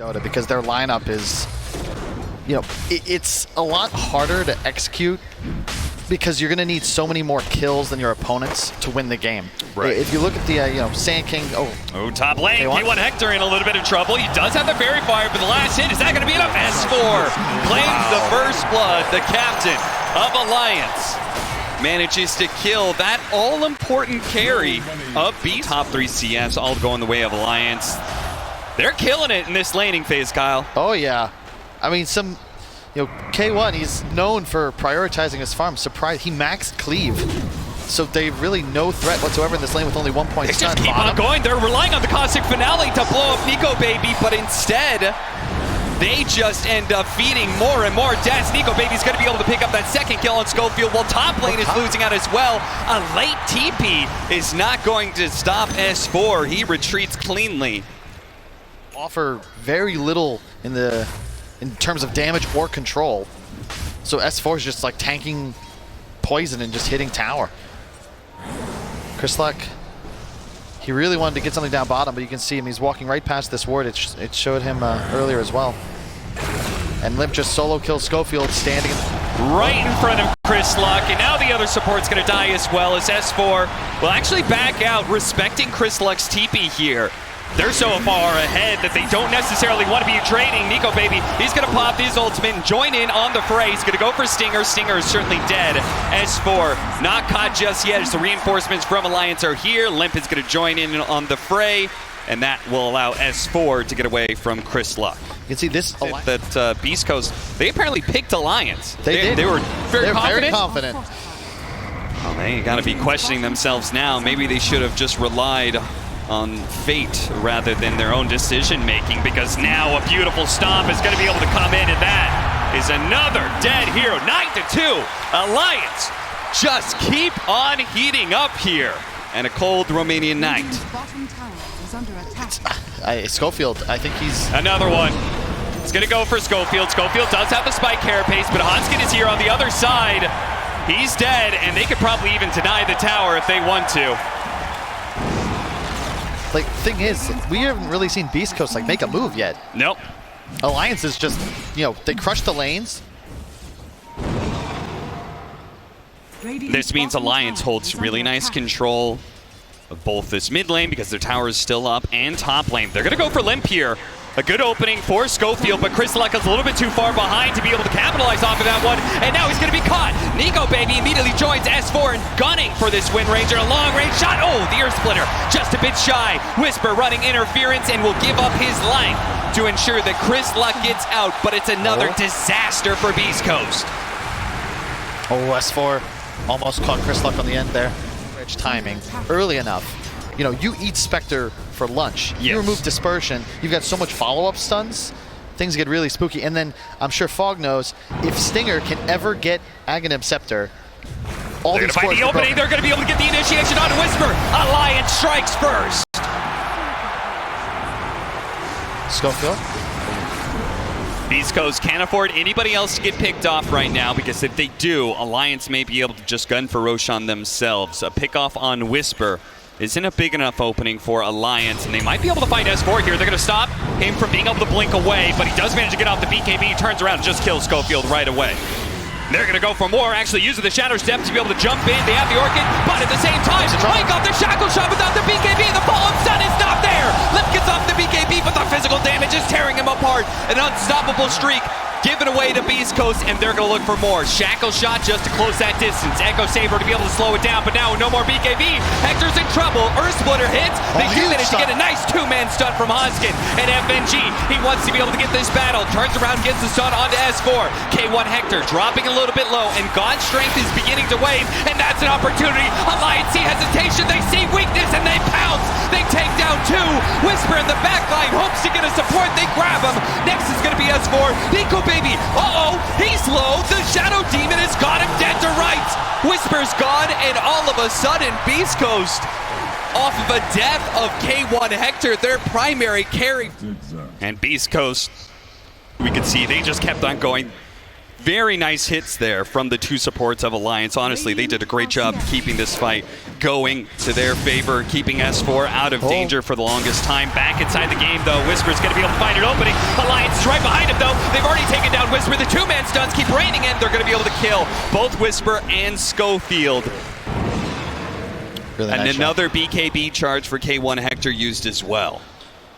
Dota, because their lineup is, you know, it's a lot harder to execute because you're going to need so many more kills than your opponents to win the game. Right. If you look at the, you know, Sand King, top lane, K1 Hector in a little bit of trouble. He does have the fairy fire, but the last hit, is that going to be enough? S4 claims the first blood. The captain of Alliance manages to kill that all-important carry of Beast. Top 3 CS all going the way of Alliance. They're killing it in this laning phase, Kyle. Oh yeah. I mean, you know, K1, he's known for prioritizing his farm. Surprised, he maxed cleave. So they really no threat whatsoever in this lane with only 1 point stun. They just keep on going. They're relying on the Caustic Finale to blow up Nico Baby, but instead, they just end up feeding more and more deaths. Nico Baby's going to be able to pick up that second kill on Schofield, while top lane is losing out as well. A late TP is not going to stop S4. He retreats cleanly. Offer very little in terms of damage or control. So S4 is just like tanking poison and just hitting tower. Chrisluck, he really wanted to get something down bottom, but you can see him, he's walking right past this ward. It showed him earlier as well. And Limp just solo kills Schofield, standing right in front of Chrisluck, and now the other support's gonna die as well, as S4 will actually back out, respecting Chrisluck's TP here. They're so far ahead that they don't necessarily want to be trading. Nico Baby, he's going to pop his ultimate and join in on the fray. He's going to go for Stinger. Stinger is certainly dead. S4 not caught just yet as the reinforcements from Alliance are here. Limp is going to join in on the fray, and that will allow S4 to get away from Chrisluck. You can see this that Beast Coast, they apparently picked Alliance. They were very confident. Very confident. Well, they got to be questioning themselves now. Maybe they should have just relied on fate rather than their own decision making, because now a beautiful stomp is going to be able to come in, and that is another dead hero. 9-2. Alliance just keep on heating up here, and a cold Romanian night. Schofield, I think he's another one. It's going to go for Schofield. Schofield does have the spike carapace, but Hanskin is here on the other side. He's dead, and they could probably even deny the tower if they want to. Like, thing is, we haven't really seen Beast Coast like make a move yet. Nope. Alliance is just, you know, they crush the lanes. This means Alliance holds really nice control of both this mid lane, because their tower is still up, and top lane. They're going to go for Limp here. A good opening for Schofield, but Chrisluck is a little bit too far behind to be able to capitalize off of that one, and now he's going to be caught. Nico Baby immediately joins S4 and gunning for this Wind Ranger. A long-range shot. Oh, the Earth Splitter just a bit shy. Whisper running interference and will give up his life to ensure that Chrisluck gets out, but it's another disaster for Beast Coast. Oh, S4 almost caught Chrisluck on the end there. Rich timing, early enough. You know, you eat Spectre for lunch. Yes. You remove Dispersion, you've got so much follow-up stuns, things get really spooky. And then I'm sure Fog knows, if Stinger can ever get Aghanim Scepter, all these find the opening, they're going to be able to get the initiation on Whisper. Alliance strikes first. Schofield. Beast Coast can't afford anybody else to get picked off right now, because if they do, Alliance may be able to just gun for Roshan themselves. A pick-off on Whisper isn't a big enough opening for Alliance, and they might be able to find S4 here. They're going to stop him from being able to blink away, but he does manage to get off the BKB, turns around and just kills Schofield right away. They're going to go for more, actually using the Shadow Step to be able to jump in. They have the Orchid, but at the same time, Mike off the Shackle Shot without the BKB. The follow-up stun is not there. Limp gets off the BKB, but the physical damage is tearing him apart. An unstoppable streak given away to Beast Coast, and they're going to look for more. Shackle Shot just to close that distance. Echo Saber to be able to slow it down, but now no more BKB. Hector's in trouble. Earth Splitter hits. They do manage to get a nice two-man stun from Hanskin. And FNG, he wants to be able to get this battle. Turns around, gets the stun onto S4. K1 Hector dropping a little bit low, and God's strength is beginning to wane, and that's an opportunity. Alliance see hesitation. They see weakness, and they pounce. They take down two. Whisper in the back line hopes to get a support. They grab him. Next is going to be S4. Nico Baby, he's low. The Shadow Demon has got him dead to rights. Whisper's gone, and all of a sudden, Beast Coast, off of a death of K1 Hector, their primary carry. And Beast Coast, we could see they just kept on going. Very nice hits there from the two supports of Alliance. Honestly, they did a great job keeping this fight going to their favor, keeping S4 out of danger for the longest time. Back inside the game, though, Whisper's going to be able to find an opening. Alliance is right behind him, though. They've already taken down Whisper. The two-man stuns keep raining in. They're going to be able to kill both Whisper and Schofield. Really and nice another BKB charge for K1 Hector used as well.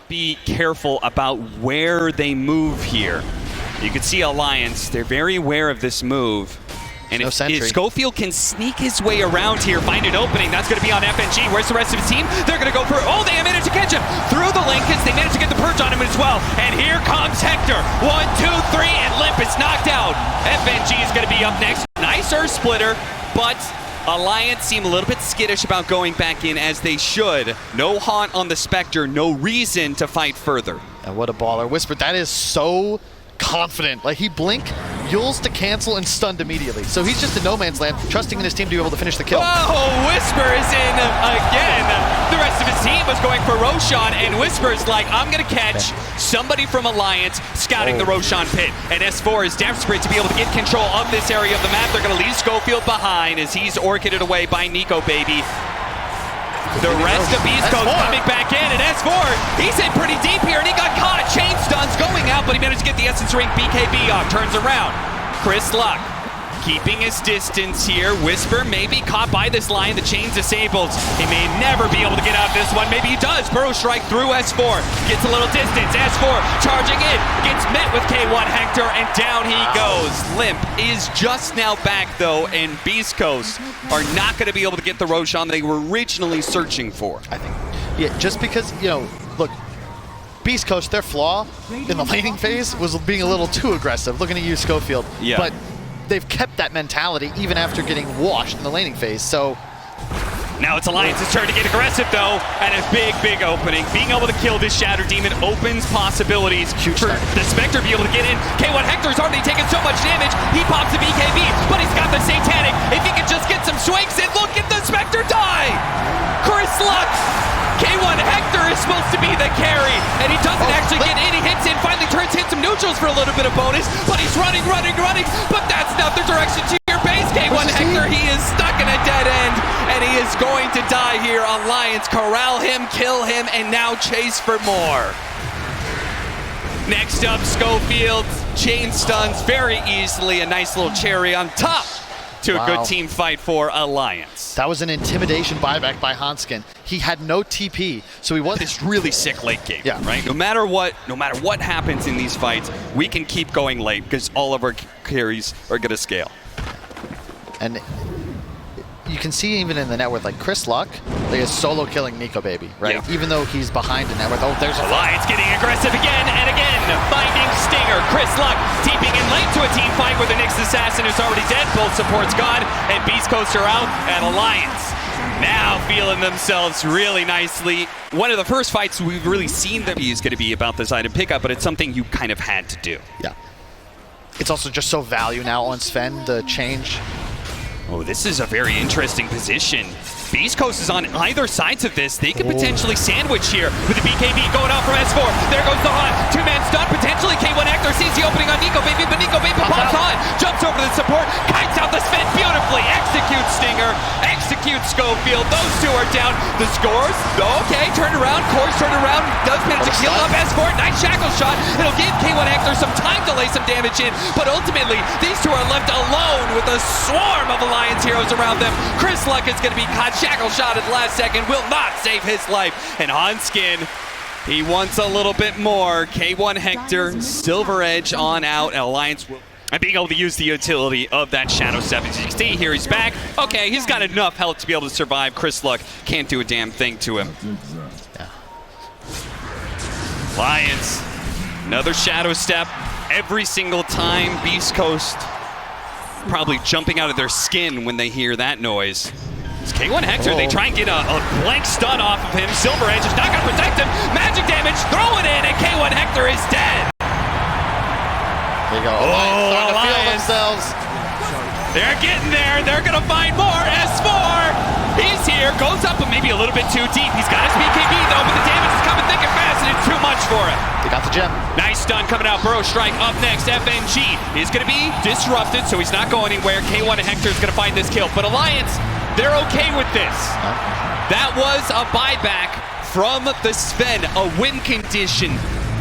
Be careful about where they move here. You can see Alliance, they're very aware of this move. And if Schofield can sneak his way around here, find an opening, that's going to be on FNG. Where's the rest of his team? They're going to go for, oh, they managed to catch him. Through the Lincolns, they managed to get the purge on him as well. And here comes Hector. 1, 2, 3, and Limp is knocked out. FNG is going to be up next. Nice Earth Splitter, but Alliance seem a little bit skittish about going back in, as they should. No haunt on the Spectre, no reason to fight further. And what a baller. Whisper, that is so confident. Like, he blink, Yules to cancel, and stunned immediately. So he's just in no man's land, trusting in his team to be able to finish the kill. Oh, Whisper is in again. The rest of his team was going for Roshan, and Whisper's like, I'm going to catch somebody from Alliance scouting the Roshan pit. And S4 is desperate to be able to get control of this area of the map. They're going to leave Schofield behind as he's orchided away by Nico Baby. The rest of beastcoast coming back in, and S4, he's in pretty deep here, and he got caught. Chain stuns going out, but he managed to get the Essence Ring BKB off. Turns around. Chris Luck keeping his distance here. Whisper may be caught by this line. The chain's disabled. He may never be able to get out of this one. Maybe he does. Burrow strike through S4. Gets a little distance. S4 charging in. Gets met with K1 Hector, and down he goes. Limp is just now back, though, and Beast Coast are not going to be able to get the Roshan they were originally searching for. I think, yeah, just because, you know, look, Beast Coast, their flaw in the laning phase was being a little too aggressive, looking at you, Schofield. Yeah. But they've kept that mentality even after getting washed in the laning phase, so... Now it's Alliance's turn to get aggressive, though, and a big opening. Being able to kill this Shatter Demon opens possibilities for the Spectre to be able to get in. K1 Hector's already taken so much damage, he pops a BKB, but he's got the Satanic. If he can just get some swings in, look at the Spectre die! Chris Luck! K1 Hector is supposed to be the carry, and he doesn't actually get any hits in. Finally turns, hits some neutrals for a little bit of bonus, but he's running, but that's not the direction to your base. K1 Hector, he is stuck in a dead end, and he is going to die here. Alliance corral him, kill him, and now chase for more. Next up, Schofield, chain stuns very easily, a nice little cherry on top to a good team fight for Alliance. That was an intimidation buyback by Hanskin. He had no TP, so he was this really sick late game, yeah. Right? No matter what happens in these fights, we can keep going late because all of our carries are going to scale. And you can see even in the network, like Chris Luck, they is solo killing Nico Baby, right? Yeah. Even though he's behind the network. Oh, there's Alliance getting aggressive again and again, finding Stinger. Chris Luck teeping in late to a team fight where the Nyx Assassin is already dead. Both supports gone, and Beast Coast are out, and Alliance now feeling themselves really nicely. One of the first fights we've really seen them is going to be about this item pickup, but it's something you kind of had to do. Yeah. It's also just so value now on Sven, the change. Oh, this is a very interesting position. Beast Coast is on either sides of this. They could potentially sandwich here with the BKB going off from S4. There goes the Haunt. Two-man stun, potentially. K1 Hector sees the opening on Nico Baby, but Nico Baby pops Haunt. Jumps over the support, kites out the Sven beautifully. Executes Stinger, executes Schofield. Those two are down. The scores, okay, turned around. Course turned around. Does manage to kill up S4. Nice shackle shot. It'll give K1 Hector some time to lay some damage in, but ultimately, these two are left alone with a swarm of Alliance heroes around them. Chris Luck is going to be caught. Shackle shot at the last second will not save his life. And Hanskin, he wants a little bit more. K1 Hector, Silver Edge on out. Alliance will... And being able to use the utility of that Shadow 7. As you can see here, he's back. Okay, he's got enough health to be able to survive. Chris Luck can't do a damn thing to him. Yeah. Alliance, another Shadow Step. Every single time, Beast Coast probably jumping out of their skin when they hear that noise. It's K1 Hector, they try and get a blank stun off of him. Silver Edge is not going to protect him. Magic damage, throw it in, and K1 Hector is dead. There you go. Oh, Alliance starting to feel themselves. They're getting there. They're going to find more. S4, he's Alliance here goes up, but maybe a little bit too deep. He's got his BKB though, but the damage is coming thick and fast, and it's too much for him. They got the gem. Nice stun coming out. Burrow Strike up next. FNG is going to be disrupted, so he's not going anywhere. K1 and Hector is going to find this kill, but Alliance, they're okay with this. That was a buyback from the Sven, a win condition.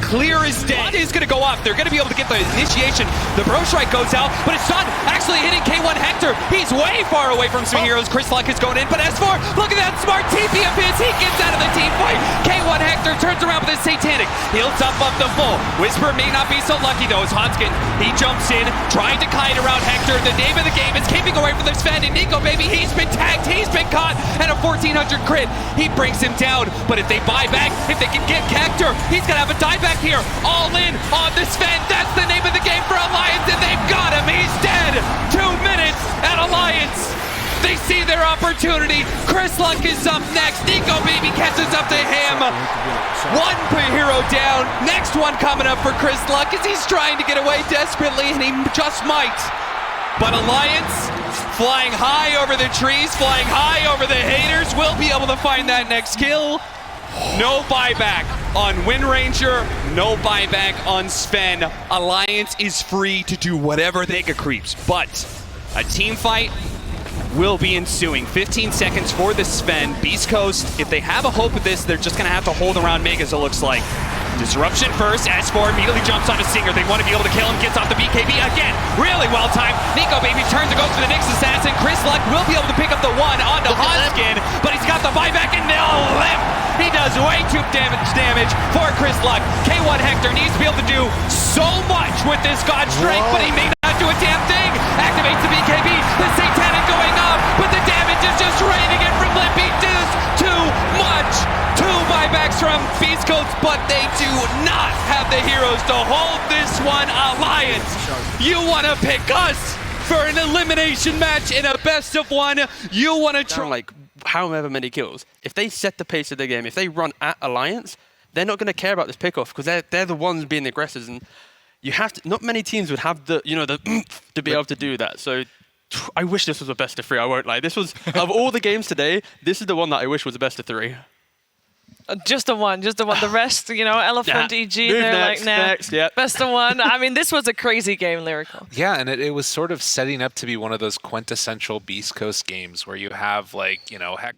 Clear as day. What is going to go up? They're going to be able to get the initiation. The Burrow Strike goes out, but it's not actually hitting K1 Hector. He's way far away from some heroes. Chris Luck is going in, but S4, look at that smart TP of his. He gets out of the team fight. K1 Hector turns around with his Satanic. Heals up the full. Whisper may not be so lucky though, as Hanskin, he jumps in, trying to kite around Hector. The name of the game is keeping away from the Sven, and Nico, baby, he's been tagged, he's been caught, and a 1400 crit. He brings him down, but if they buy back, if they can get Hector, he's going to have a dieback here. All in on the Sven. That's the name of the game for Alliance, and they've got him. He's dead. 2 minutes at Alliance. They see their opportunity. Chris Luck is up next. Nico, baby, catches up to him. One hero down. Next one coming up for Chris Luck as he's trying to get away desperately, and he just might. But Alliance, flying high over the trees, flying high over the haters, will be able to find that next kill. No buyback on Wind Ranger, no buyback on Sven. Alliance is free to do whatever they get creeps, but a team fight will be ensuing. 15 seconds for the Sven. Beast Coast, if they have a hope of this, they're just going to have to hold around Megas, it looks like. Disruption first, S4 immediately jumps on a Singer. They want to be able to kill him, gets off the BKB again. Really well timed. Nico, baby, turns to go for the next assassin. Chris Luck will be able to pick up the one onto Hanskin, but he's got the buyback and no limp. He does way too damage for Chris Luck. K1 Hector needs to be able to do so much with this God Strength, but he may not do a damn thing. Activates the BKB, the Satanic going up, but the damage is just raining in from Limp. He does too much. 2 buybacks from Beast Coast, but they do not have the heroes to hold this one. Alliance, you want to pick us for an elimination match in a best of one. You want to try like however many kills. If they set the pace of the game, if they run at Alliance, they're not going to care about this pickoff because they're the ones being the aggressors, and you have to. Not many teams would have the to be able to do that. So I wish this was a best of 3. I won't lie. This was of all the games today, this is the one that I wish was a best of 3. Just the one. The rest, Elephant, EG, they're next, like, nah, next, yeah. best of one. I mean, this was a crazy game, Lyrical. Yeah, and it was sort of setting up to be one of those quintessential Beast Coast games where you have, like, heck.